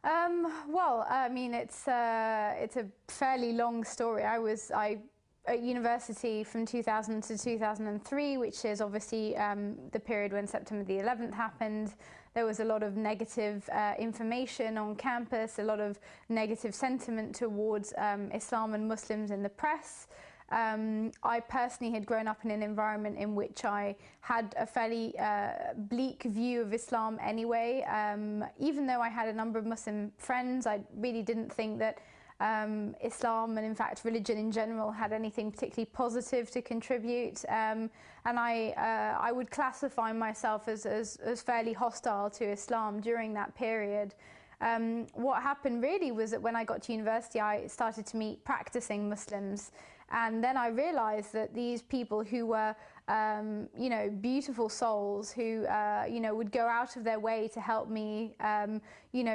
Well, I mean, it's a fairly long story. I at university from 2000 to 2003, which is obviously the period when September the 11th happened. There was a lot of negative information on campus, a lot of negative sentiment towards Islam and Muslims in the press. I personally had grown up in an environment in which I had a fairly bleak view of Islam anyway. Even though I had a number of Muslim friends, I really didn't think that Islam and in fact religion in general had anything particularly positive to contribute, and I would classify myself as fairly hostile to Islam during that period. What happened really was that when I got to university, I started to meet practicing Muslims, and then I realized that these people who were, beautiful souls who, would go out of their way to help me,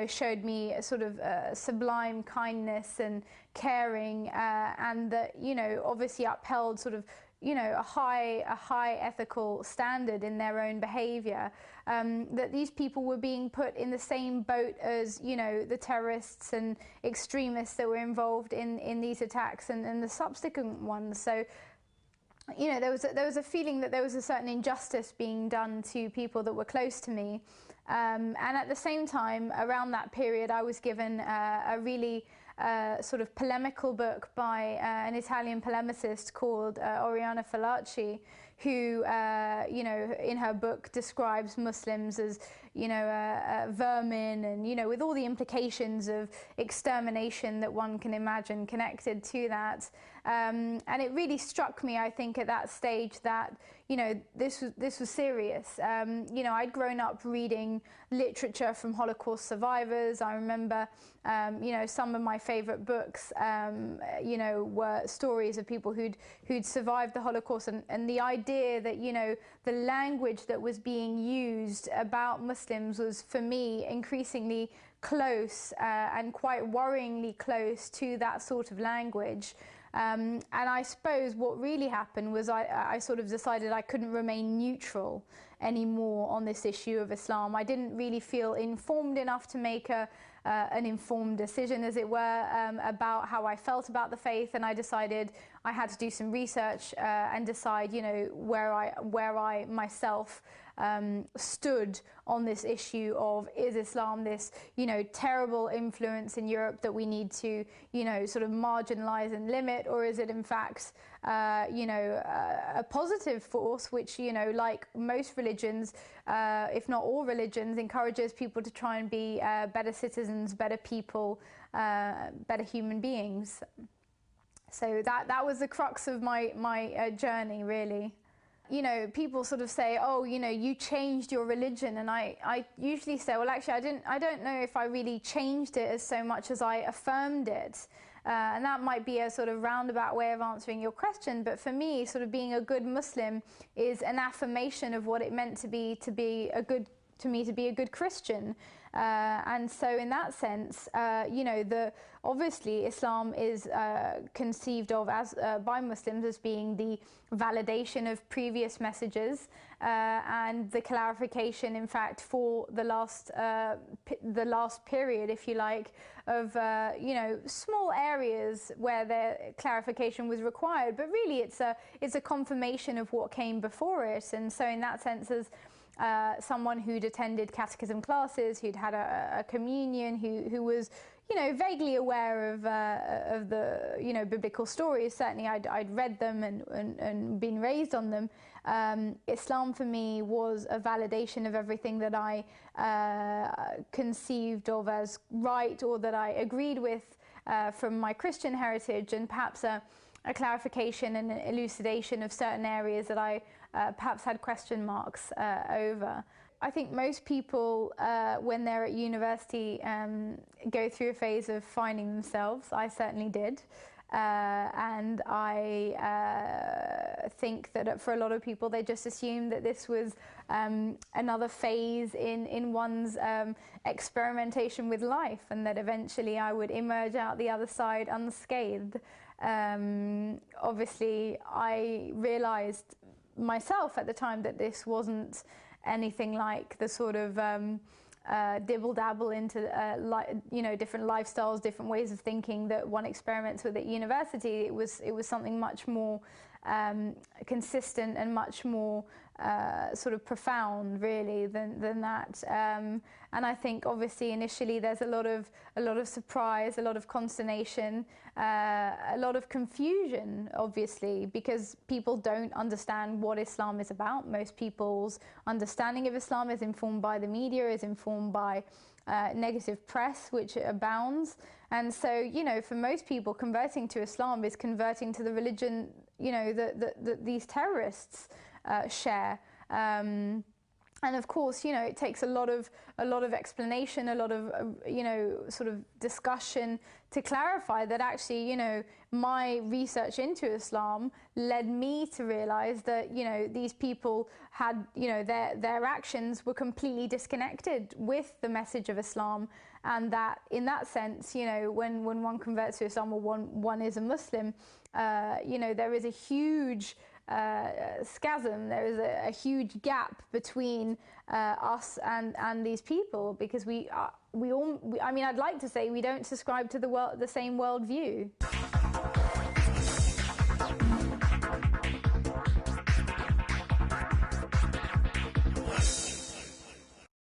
showed me a sort of sublime kindness and caring, and that, obviously upheld sort of a high ethical standard in their own behavior, that these people were being put in the same boat as the terrorists and extremists that were involved in these attacks and the subsequent ones. So there was a feeling that there was a certain injustice being done to people that were close to me, and at the same time, around that period, I was given a really sort of polemical book by an Italian polemicist called Oriana Fallaci, who, in her book describes Muslims as, vermin and, with all the implications of extermination that one can imagine connected to that. And it really struck me, I think, at that stage that, this was serious. I'd grown up reading literature from Holocaust survivors. I remember, some of my favorite books, were stories of people who'd survived the Holocaust, and the idea that, the language that was being used about Muslims was, for me, increasingly close and quite worryingly close to that sort of language. And I suppose what really happened was I sort of decided I couldn't remain neutral anymore on this issue of Islam. I didn't really feel informed enough to make an informed decision, as it were, about how I felt about the faith, and I decided I had to do some research and decide, where I myself stood on this issue of, is Islam this, terrible influence in Europe that we need to, sort of marginalize and limit, or is it in fact, a positive force which, like most religions, if not all religions, encourages people to try and be better citizens, better people, better human beings. So that was the crux of my journey, really. People sort of say, oh, you changed your religion, and I usually say, well, actually, I don't know if I really changed it as so much as I affirmed it. And that might be a sort of roundabout way of answering your question, but for me, sort of being a good Muslim is an affirmation of what it meant to be a good Christian, and so in that sense, obviously Islam is conceived of as by Muslims as being the validation of previous messages and the clarification, in fact, for the last period, if you like, of small areas where the clarification was required, but really it's a confirmation of what came before it. And so in that sense, as someone who'd attended catechism classes, who'd had a communion, who was, vaguely aware of the, biblical stories. Certainly I'd read them and been raised on them. Islam for me was a validation of everything that I conceived of as right, or that I agreed with from my Christian heritage, and perhaps a clarification and an elucidation of certain areas that I perhaps had question marks over. I think most people, when they're at university, go through a phase of finding themselves. I certainly did. And I think that for a lot of people, they just assumed that this was another phase in one's experimentation with life, and that eventually I would emerge out the other side unscathed. Obviously, I realized myself at the time that this wasn't anything like the sort of dibble-dabble into different lifestyles, different ways of thinking that one experiments with at university. It was something much more consistent and much more sort of profound, really, than that. And I think obviously initially there's a lot of surprise, a lot of consternation, a lot of confusion, obviously, because people don't understand what Islam is about. Most people's understanding of Islam is informed by the media, is informed by negative press, which abounds. And so, you know, for most people, converting to Islam is converting to the religion, you know, that these terrorists share. And of course, you know, it takes a lot of explanation, a lot of you know, sort of discussion to clarify that actually, you know, my research into Islam led me to realize that, you know, these people had, you know, their actions were completely disconnected with the message of Islam, and that in that sense, you know, when one converts to Islam or one is a Muslim, you know, there is a huge schism. There is a huge gap between us and these people, because we all, I mean, I'd like to say we don't subscribe to the same worldview.